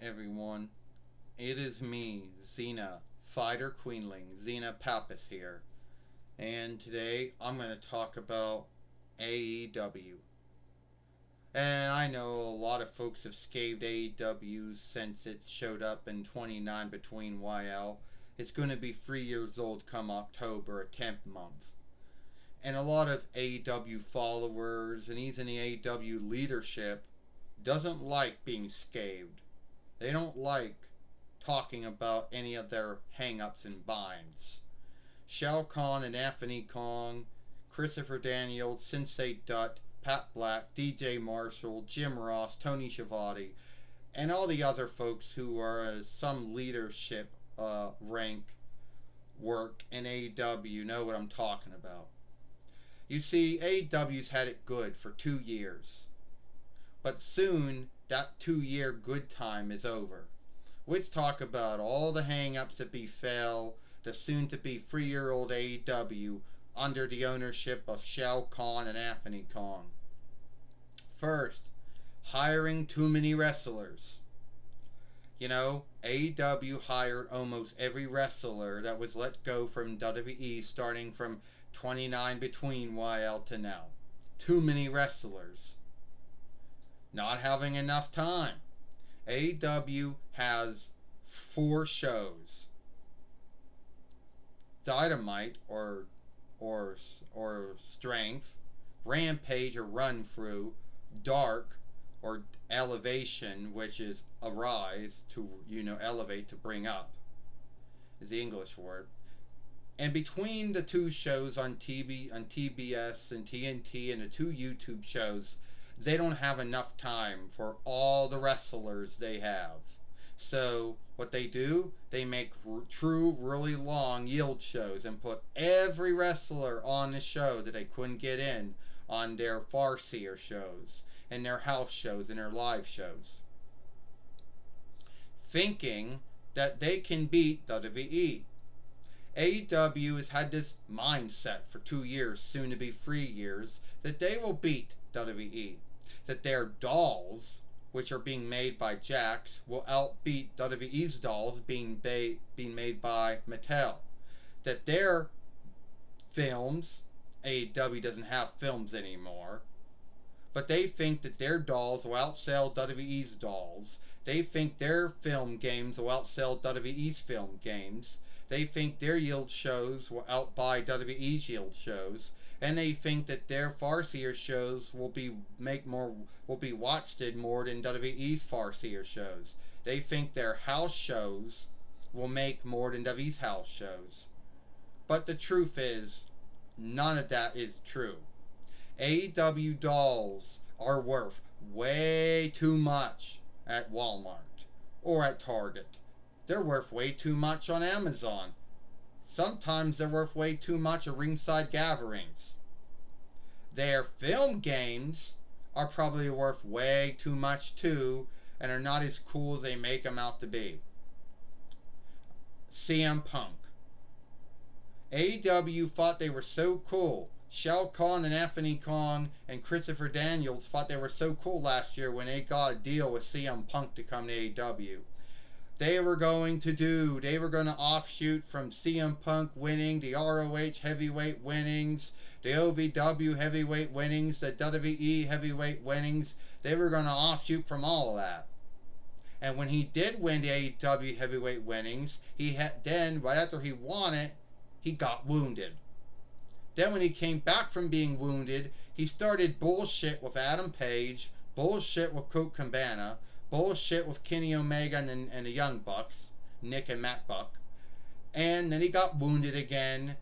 everyone. It is me, Xena, Fighter Queenling, Xena Pappas here. And today I'm going to talk about AEW. And I know a lot of folks have scathed AEW since it showed up in 29 between YL. It's going to be 3 years old come October, 10th month. And a lot of AEW followers and even the AEW leadership doesn't like being scathed. They don't like talking about any of their hang-ups and binds. Shao Kahn and Anthony Kong, Christopher Daniels, Sensei Dutt, Pat Black, DJ Marshall, Jim Ross, Tony Schiavone, and all the other folks who are some leadership rank work in AEW know what I'm talking about. You see, AEW's had it good for 2 years. But soon, that 2 year good time is over. Let's talk about all the hang-ups that befell the soon-to-be 3-year-old AEW under the ownership of Shao Kahn and Anthony Kong. First, hiring too many wrestlers. You know, AEW hired almost every wrestler that was let go from WWE starting from 29 between YL to now. Too many wrestlers. Not having enough time. AEW has 4 shows. Dynamite or Strength, Rampage or Run Through, Dark or Elevation, which is arise to elevate to bring up is the English word. And between the 2 shows on TBS and TNT and the 2 YouTube shows, they don't have enough time for all the wrestlers they have. So what they do, they make true really long yield shows and put every wrestler on the show that they couldn't get in on their Farseer shows and their house shows and their live shows, thinking that they can beat WWE. AEW has had this mindset for 2 years, soon to be 3 years, that they will beat WWE. That their dolls, which are being made by Jax, will outbeat WWE's dolls being made by Mattel. That their films, AEW doesn't have films anymore, but they think that their dolls will outsell WWE's dolls. They think their film games will outsell WWE's film games. They think their yield shows will outbuy WWE's yield shows. And they think that their Farseer shows will be watched more than WWE's Farseer shows. They think their house shows will make more than WWE's house shows. But the truth is, none of that is true. AEW dolls are worth way too much at Walmart or at Target. They're worth way too much on Amazon. Sometimes they're worth way too much at ringside gatherings. Their film games are probably worth way too much too, and are not as cool as they make them out to be. CM Punk. AEW thought they were so cool. Shao Kahn and Anthony Kong and Christopher Daniels thought they were so cool last year when they got a deal with CM Punk to come to AEW. They were going to offshoot from CM Punk winning the ROH heavyweight winnings, the OVW heavyweight winnings, the WWE heavyweight winnings. They were going to offshoot from all of that. And when he did win the AEW heavyweight winnings, then right after he won it, he got wounded. Then when he came back from being wounded, he started bullshit with Adam Page, bullshit with Colt Cabana, bullshit with Kenny Omega and the Young Bucks, Nick and Matt Buck, and then he got wounded again.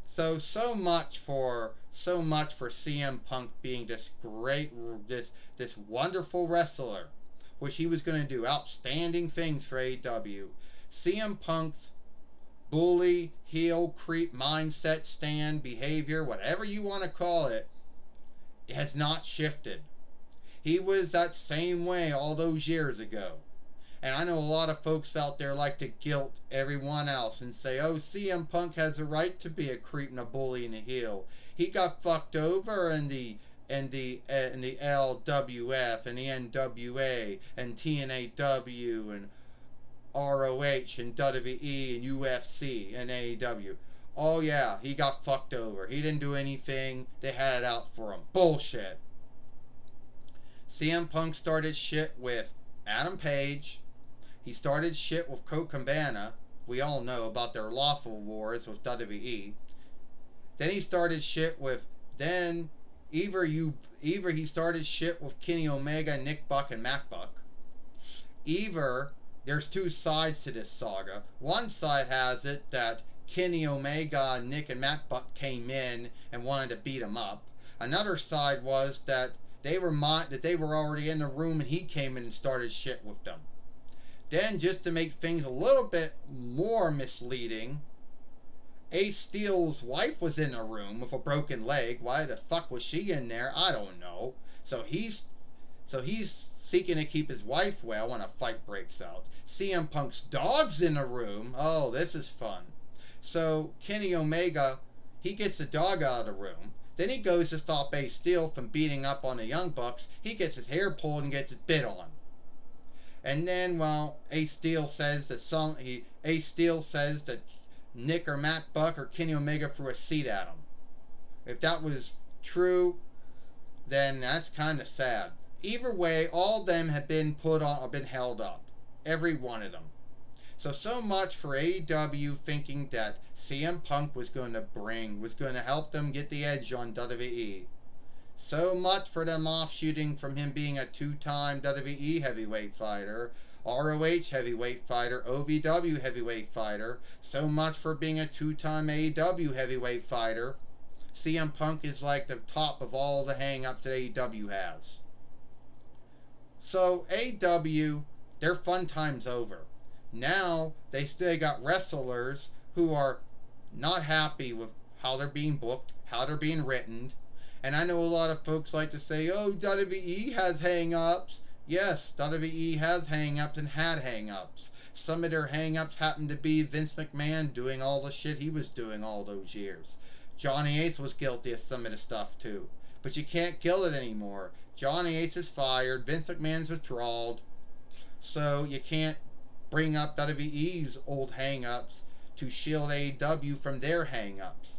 So much for CM Punk being this great, this wonderful wrestler, which he was going to do outstanding things for AEW. CM Punk's bully, heel, creep, mindset, stand, behavior, whatever you want to call it has not shifted. He was that same way all those years ago. And I know a lot of folks out there like to guilt everyone else and say, oh, CM Punk has a right to be a creep and a bully and a heel. He got fucked over in the and the LWF and the NWA and TNAW and ROH and WWE and UFC and AEW. Oh yeah, he got fucked over. He didn't do anything. They had it out for him. Bullshit. CM Punk started shit with Adam Page. He started shit with Colt Cabana. We all know about their lawful wars with WWE. Then he started shit with then either he started shit with Kenny Omega, Nick Buck, and Matt Buck. Either there's two sides to this saga. One side has it that Kenny Omega, Nick, and Matt Buck came in and wanted to beat him up. Another side was that they were already in the room and he came in and started shit with them. Then, just to make things a little bit more misleading, Ace Steel's wife was in the room with a broken leg. Why the fuck was she in there? I don't know. So he's seeking to keep his wife well when a fight breaks out. CM Punk's dog's in the room. Oh, this is fun. So Kenny Omega, he gets the dog out of the room. Then he goes to stop Ace Steel from beating up on the Young Bucks. He gets his hair pulled and gets it bit on. And then, well, Ace Steel says that Nick or Matt Buck or Kenny Omega threw a seat at him. If that was true, then that's kind of sad. Either way, all of them have been held up. Every one of them. So much for AEW thinking that CM Punk was going to help them get the edge on WWE. So much for them offshooting from him being a two-time WWE heavyweight fighter, ROH heavyweight fighter, OVW heavyweight fighter. So much for being a two-time AEW heavyweight fighter. CM Punk is like the top of all the hang-ups that AEW has. So AEW, their fun time's over. Now they still got wrestlers who are not happy with how they're being booked, how they're being written. And I know a lot of folks like to say, oh, WWE has hang-ups. Yes, WWE has hang-ups and had hang-ups. Some of their hang-ups happen to be Vince McMahon doing all the shit he was doing all those years. Johnny Ace was guilty of some of the stuff too. But you can't kill it anymore. Johnny Ace is fired, Vince McMahon's withdrawed. So you can't bring up WWE's old hang-ups to shield AEW from their hang-ups.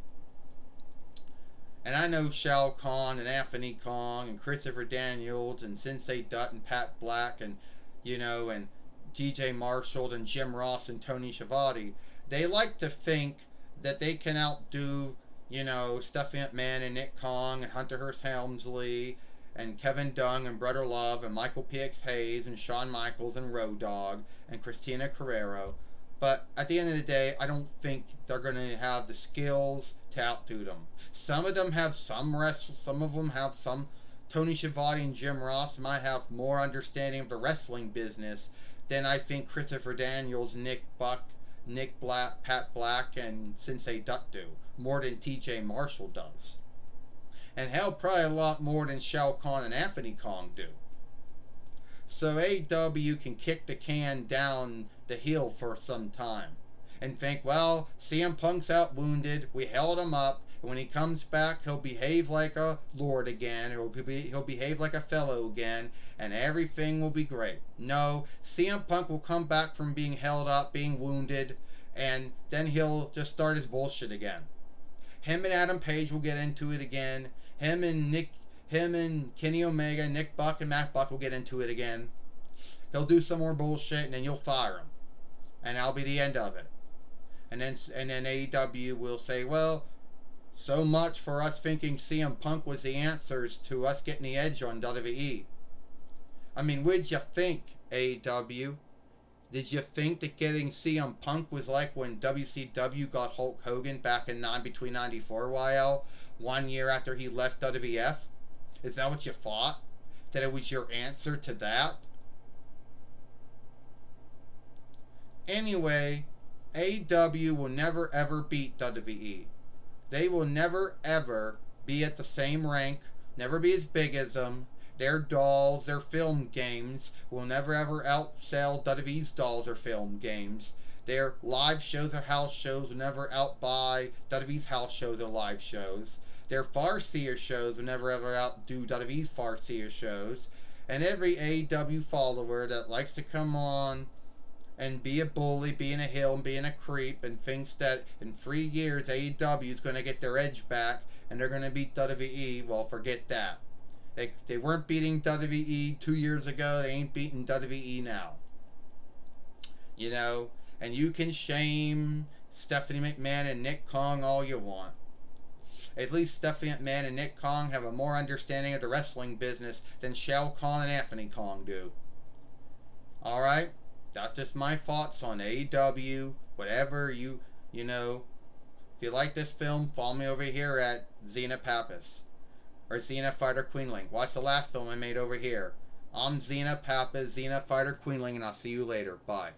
And I know Shao Kahn and Anthony Kong and Christopher Daniels and Sensei Dutt and Pat Black and, and DJ Marshall and Jim Ross and Tony Schiavone. They like to think that they can outdo, Stephanie McMahon and Nick Kong and Hunter Hearst Helmsley and Kevin Dunn and Brother Love and Michael P.X. Hayes and Shawn Michaels and Road Dogg and Christina Carrero. But at the end of the day, I don't think they're going to have the skills to outdo them. Some of them have some of them have some. Tony Schiavone and Jim Ross might have more understanding of the wrestling business than I think Christopher Daniels, Nick Black, Pat Black, and Sensei Dutt do. More than TJ Marshall does. And hell, probably a lot more than Shao Kahn and Anthony Kong do. So AEW can kick the can down the hill for some time and think, well, CM Punk's out wounded, we held him up, and when he comes back, he'll behave like a lord again, or he'll behave like a fellow again, and everything will be great. No, CM Punk will come back from being held up, being wounded, and then he'll just start his bullshit again. Him and Adam Page will get into it again. Him and Kenny Omega, Nick Buck, and Matt Buck will get into it again. He'll do some more bullshit, and then you'll fire him. And that'll be the end of it. And then AEW will say, well, so much for us thinking CM Punk was the answers to us getting the edge on WWE. I mean, what did you think, AEW? Did you think that getting CM Punk was like when WCW got Hulk Hogan back in between 94 YL, 1 year after he left WWF? Is that what you thought? That it was your answer to that? Anyway, AEW will never ever beat WWE. They will never ever be at the same rank, never be as big as them. Their dolls, their film games will never ever outsell WWE's dolls or film games. Their live shows or house shows will never outbuy WWE's house shows or live shows. Their Farseer shows will never ever outdo WWE's Farseer shows. And every AEW follower that likes to come on and be a bully, being a heel, and being a creep, and thinks that in 3 years AEW is going to get their edge back and they're going to beat WWE, well, forget that. They weren't beating WWE 2 years ago. They ain't beating WWE now. You know, and you can shame Stephanie McMahon and Nick Kong all you want. At least Stephanie McMahon and Nick Kong have a more understanding of the wrestling business than Shao Kahn and Anthony Kong do. Alright? That's just my thoughts on AEW. Whatever you know. If you like this film, follow me over here at Xena Pappas. Or Xena Fighter Queenling. Watch the last film I made over here. I'm Xena Pappas, Xena Fighter Queenling, and I'll see you later. Bye.